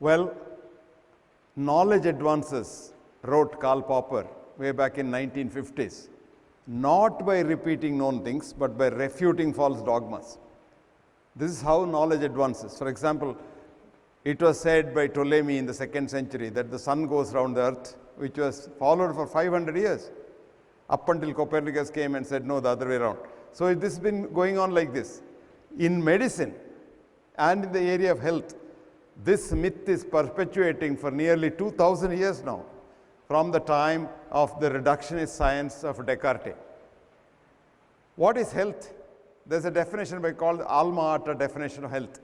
Well, knowledge advances, wrote Karl Popper way back in 1950s, not by repeating known things, but by refuting false dogmas. This is how knowledge advances. For example, it was said by Ptolemy in the 2nd century that the sun goes around the earth, which was followed for 500 years, up until Copernicus came and said, no, the other way around. So this has been going on like this. In medicine and in the area of health, this myth is perpetuating for nearly 2000 years now, from the time of the reductionist science of Descartes. What is health? There's a definition called the alma mater definition of health.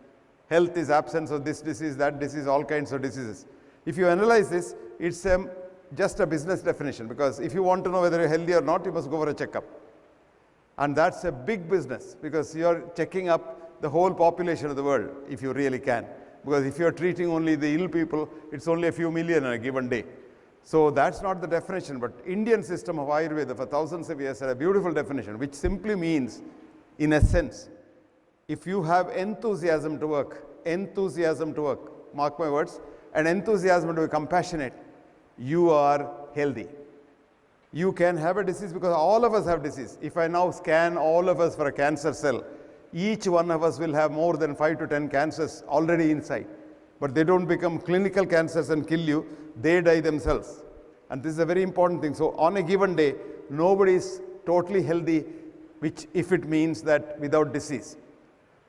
Health is absence of this disease, that disease, all kinds of diseases. If you analyze this, it's just a business definition, because if you want to know whether you're healthy or not, you must go for a checkup. And that's a big business, because you're checking up the whole population of the world, if you really can. Because if you're treating only the ill people, it's only a few million in a given day. So that's not the definition, but Indian system of Ayurveda for thousands of years had a beautiful definition, which simply means, in essence, if you have enthusiasm to work, mark my words, and enthusiasm to be compassionate, you are healthy. You can have a disease, because all of us have disease. If I now scan all of us for a cancer cell, each one of us will have more than 5 to 10 cancers already inside. But they don't become clinical cancers and kill you, they die themselves. And this is a very important thing. So on a given day, nobody is totally healthy, which if it means that without disease.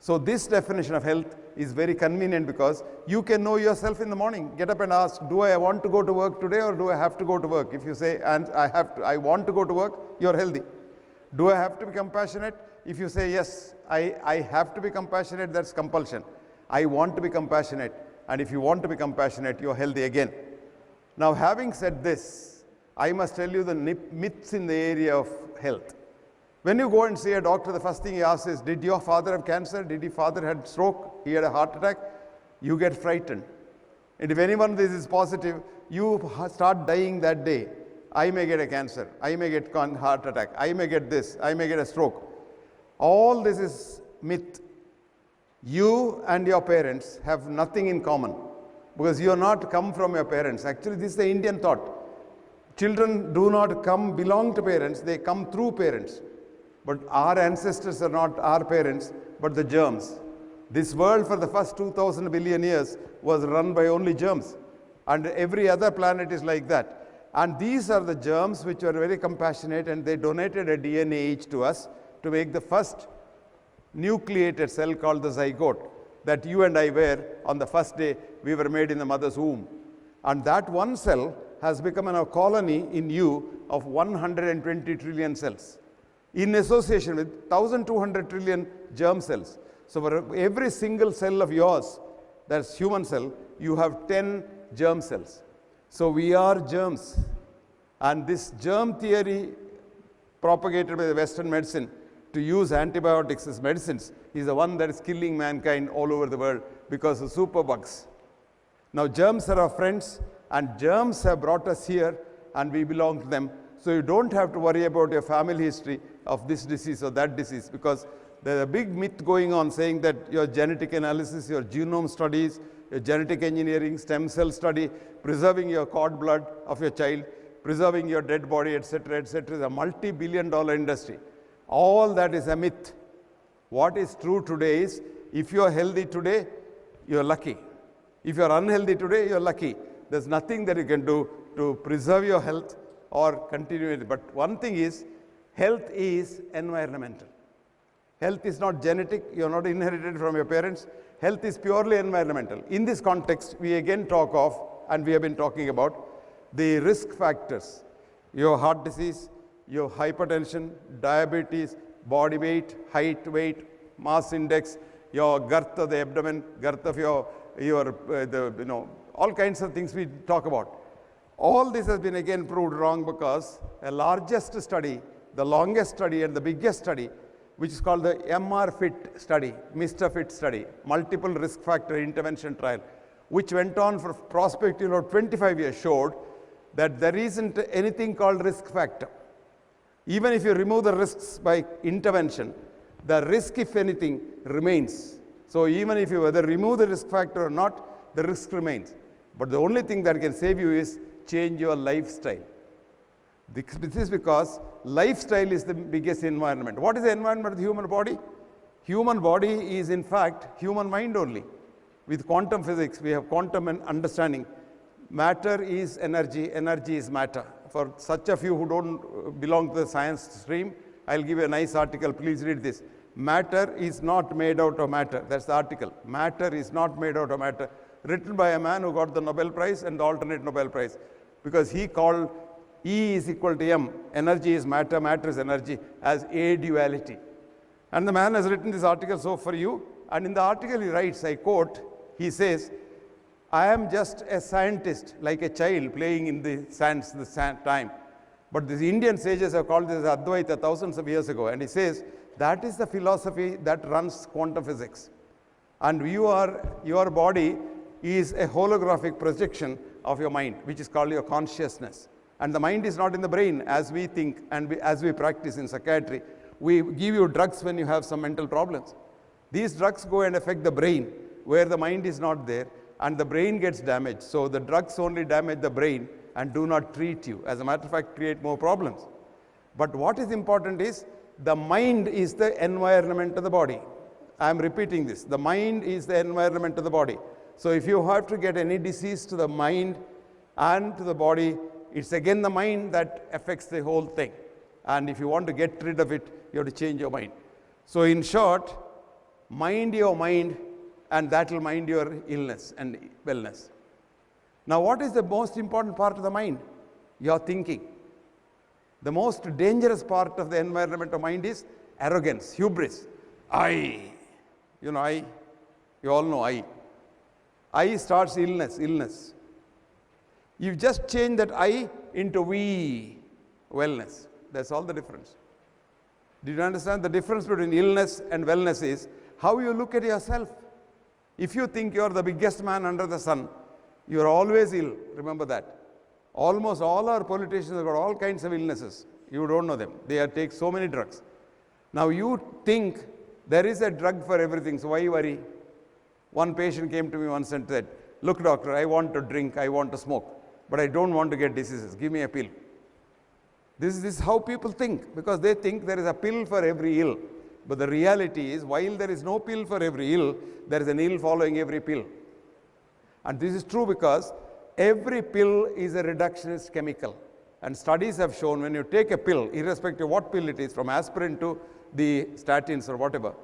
So this definition of health is very convenient, because you can know yourself in the morning. Get up and ask, do I want to go to work today, or do I have to go to work? If you say, and I want to go to work, you're healthy. Do I have to be compassionate? If you say, yes, I have to be compassionate, that's compulsion. I want to be compassionate. And if you want to be compassionate, you're healthy again. Now, having said this, I must tell you the myths in the area of health. When you go and see a doctor, the first thing he asks is, did your father have cancer? Did your father had stroke? He had a heart attack? You get frightened. And if anyone this is positive, you start dying that day. I may get a cancer. I may get heart attack. I may get this. I may get a stroke. All this is myth. You and your parents have nothing in common, because you are not come from your parents. Actually, this is the Indian thought. Children do not belong to parents, they come through parents. But our ancestors are not our parents, but the germs. This world for the first 2000 billion years was run by only germs. And every other planet is like that. And these are the germs which were very compassionate, and they donated a DNA each to us to make the first nucleated cell called the zygote that you and I were on the first day we were made in the mother's womb. And that one cell has become a colony in you of 120 trillion cells, in association with 1,200 trillion germ cells. So for every single cell of yours, that's human cell, you have 10 germ cells. So we are germs. And this germ theory propagated by the Western medicine to use antibiotics as medicines is the one that is killing mankind all over the world because of superbugs. Now germs are our friends, and germs have brought us here, and we belong to them. So you don't have to worry about your family history of this disease or that disease, because there's a big myth going on saying that your genetic analysis, your genome studies, your genetic engineering, stem cell study, preserving your cord blood of your child, preserving your dead body, etc., is a multi-billion-dollar industry. All that is a myth. What is true today is, if you are healthy today, you're lucky. If you're unhealthy today, you're lucky. There's nothing that you can do to preserve your health or continue it. But one thing is, health is environmental. Health is not genetic. You're not inherited from your parents. Health is purely environmental. In this context, we again talk of, and we have been talking about, the risk factors. Your heart disease, your hypertension, diabetes, body weight, height, weight, mass index, your girth of the abdomen, girth of your all kinds of things we talk about. All this has been again proved wrong, because a largest study, the longest study and the biggest study, which is called the MR-FIT study, Mr. Fit study, multiple risk factor intervention trial, which went on for prospectively 25 years, showed that there isn't anything called risk factor. Even if you remove the risks by intervention, the risk, if anything, remains. So even if you whether remove the risk factor or not, the risk remains. But the only thing that can save you is change your lifestyle. This is because lifestyle is the biggest environment. What is the environment of the human body? Human body is in fact human mind only. With quantum physics, we have quantum understanding. Matter is energy, energy is matter. For such of you who don't belong to the science stream, I'll give you a nice article, please read this. Matter is not made out of matter. That's the article. Matter is not made out of matter. Written by a man who got the Nobel Prize and the alternate Nobel Prize. Because he called E is equal to M, energy is matter, matter is energy, as a duality. And the man has written this article so for you. And in the article he writes, I quote, he says, I am just a scientist, like a child playing in the sands, the sand time. But the Indian sages have called this Advaita thousands of years ago. And he says, that is the philosophy that runs quantum physics. And your body is a holographic projection of your mind, which is called your consciousness. And the mind is not in the brain as we think and as we practice in psychiatry. We give you drugs when you have some mental problems. These drugs go and affect the brain where the mind is not there, and the brain gets damaged. So the drugs only damage the brain and do not treat you. As a matter of fact, create more problems. But what is important is the mind is the environment of the body. I am repeating this. The mind is the environment of the body. So if you have to get any disease to the mind and to the body, it's again the mind that affects the whole thing. And if you want to get rid of it, you have to change your mind. So in short, mind your mind, and that will mind your illness and wellness. Now, what is the most important part of the mind? Your thinking. The most dangerous part of the environment of mind is arrogance, hubris. I. You know, I. You all know I. I starts illness. You just change that I into we, wellness. That's all the difference. Did you understand? The difference between illness and wellness is how you look at yourself. If you think you are the biggest man under the sun, you are always ill. Remember that. Almost all our politicians have got all kinds of illnesses. You don't know them. They take so many drugs. Now you think there is a drug for everything, so why worry? One patient came to me once and said, look doctor, I want to drink, I want to smoke, but I don't want to get diseases. Give me a pill. This is how people think, because they think there is a pill for every ill. But the reality is, while there is no pill for every ill, there is an ill following every pill. And this is true because every pill is a reductionist chemical. And studies have shown when you take a pill, irrespective of what pill it is, from aspirin to the statins or whatever,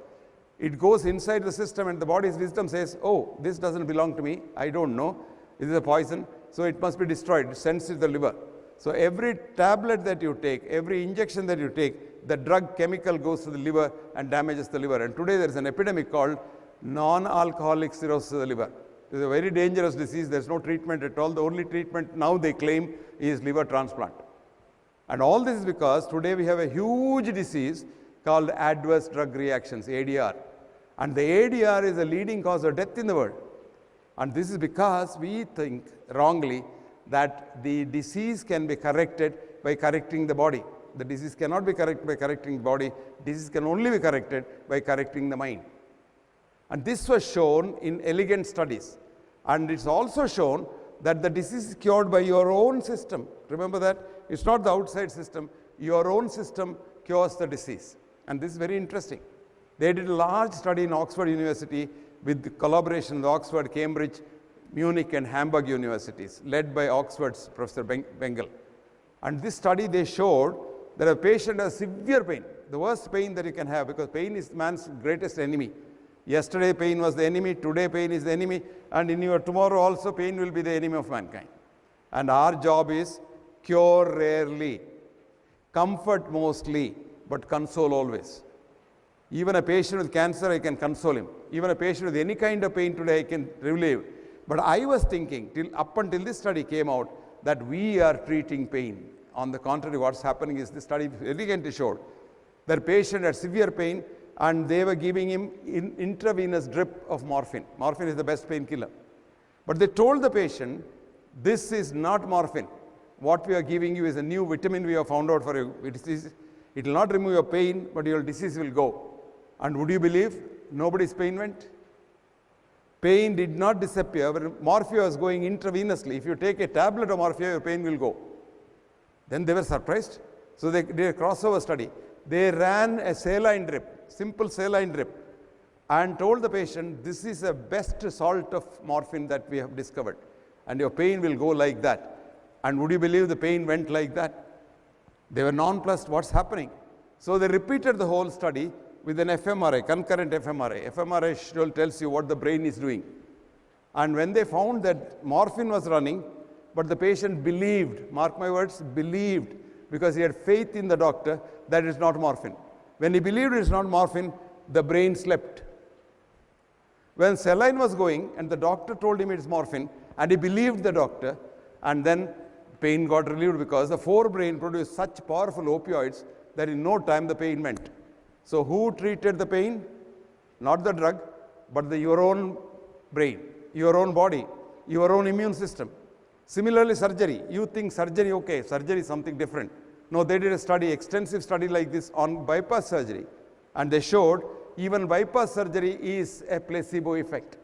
it goes inside the system and the body's wisdom says, oh, this doesn't belong to me, I don't know, this is a poison, so it must be destroyed, it sends it to the liver. So every tablet that you take, every injection that you take, the drug chemical goes to the liver and damages the liver. And today there is an epidemic called non-alcoholic cirrhosis of the liver. It is a very dangerous disease. There is no treatment at all. The only treatment now they claim is liver transplant. And all this is because today we have a huge disease called adverse drug reactions, ADR. And the ADR is a leading cause of death in the world. And this is because we think wrongly that the disease can be corrected by correcting the body. The disease cannot be corrected by correcting the body. Disease can only be corrected by correcting the mind. And this was shown in elegant studies. And it's also shown that the disease is cured by your own system. Remember that? It's not the outside system. Your own system cures the disease. And this is very interesting. They did a large study in Oxford University with the collaboration with Oxford, Cambridge, Munich and Hamburg universities, led by Oxford's Professor Bengal. And this study, they showed that a patient has severe pain, the worst pain that you can have, because pain is man's greatest enemy. Yesterday pain was the enemy, today pain is the enemy, and in your tomorrow also pain will be the enemy of mankind. And our job is cure rarely, comfort mostly, but console always. Even a patient with cancer, I can console him. Even a patient with any kind of pain today, I can relieve. But I was thinking, up until this study came out, that we are treating pain. On the contrary, what's happening is this study elegantly showed that patient had severe pain and they were giving him intravenous drip of morphine. Morphine is the best painkiller. But they told the patient, this is not morphine. What we are giving you is a new vitamin we have found out for you. It will not remove your pain, but your disease will go. And would you believe nobody's pain went? Pain did not disappear when morphia was going intravenously. If you take a tablet of morphia, your pain will go. Then they were surprised. So they did a crossover study. They ran a saline drip, simple saline drip, and told the patient, this is the best salt of morphine that we have discovered. And your pain will go like that. And would you believe the pain went like that? They were nonplussed, what's happening? So they repeated the whole study with an fMRI, concurrent fMRI. fMRI tells you what the brain is doing. And when they found that morphine was running, but the patient believed, mark my words, believed, because he had faith in the doctor that it is not morphine. When he believed it is not morphine, the brain slept. When saline was going and the doctor told him it is morphine, and he believed the doctor, and then pain got relieved because the forebrain produced such powerful opioids that in no time the pain went. So who treated the pain? Not the drug, but your own brain, your own body, your own immune system. Similarly, surgery. You think surgery, okay, surgery is something different. No, they did a study, extensive study like this on bypass surgery. And they showed even bypass surgery is a placebo effect.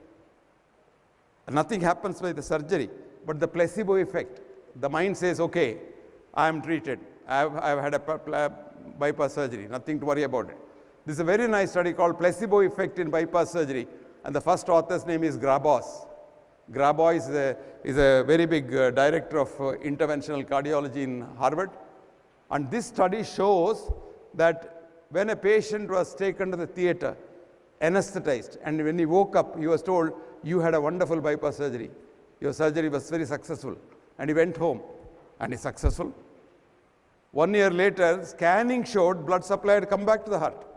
Nothing happens by the surgery, but the placebo effect. The mind says, okay, I am treated. I've had a bypass surgery, nothing to worry about it. This is a very nice study called Placebo Effect in Bypass Surgery, and the first author's name is Grabos. Grabos is a very big director of interventional cardiology in Harvard. And this study shows that when a patient was taken to the theater, anesthetized, and when he woke up, he was told, you had a wonderful bypass surgery. Your surgery was very successful. And he went home, and he's successful. 1 year later, scanning showed blood supply had come back to the heart,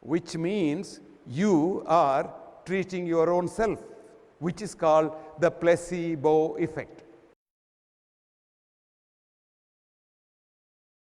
which means you are treating your own self, which is called the placebo effect.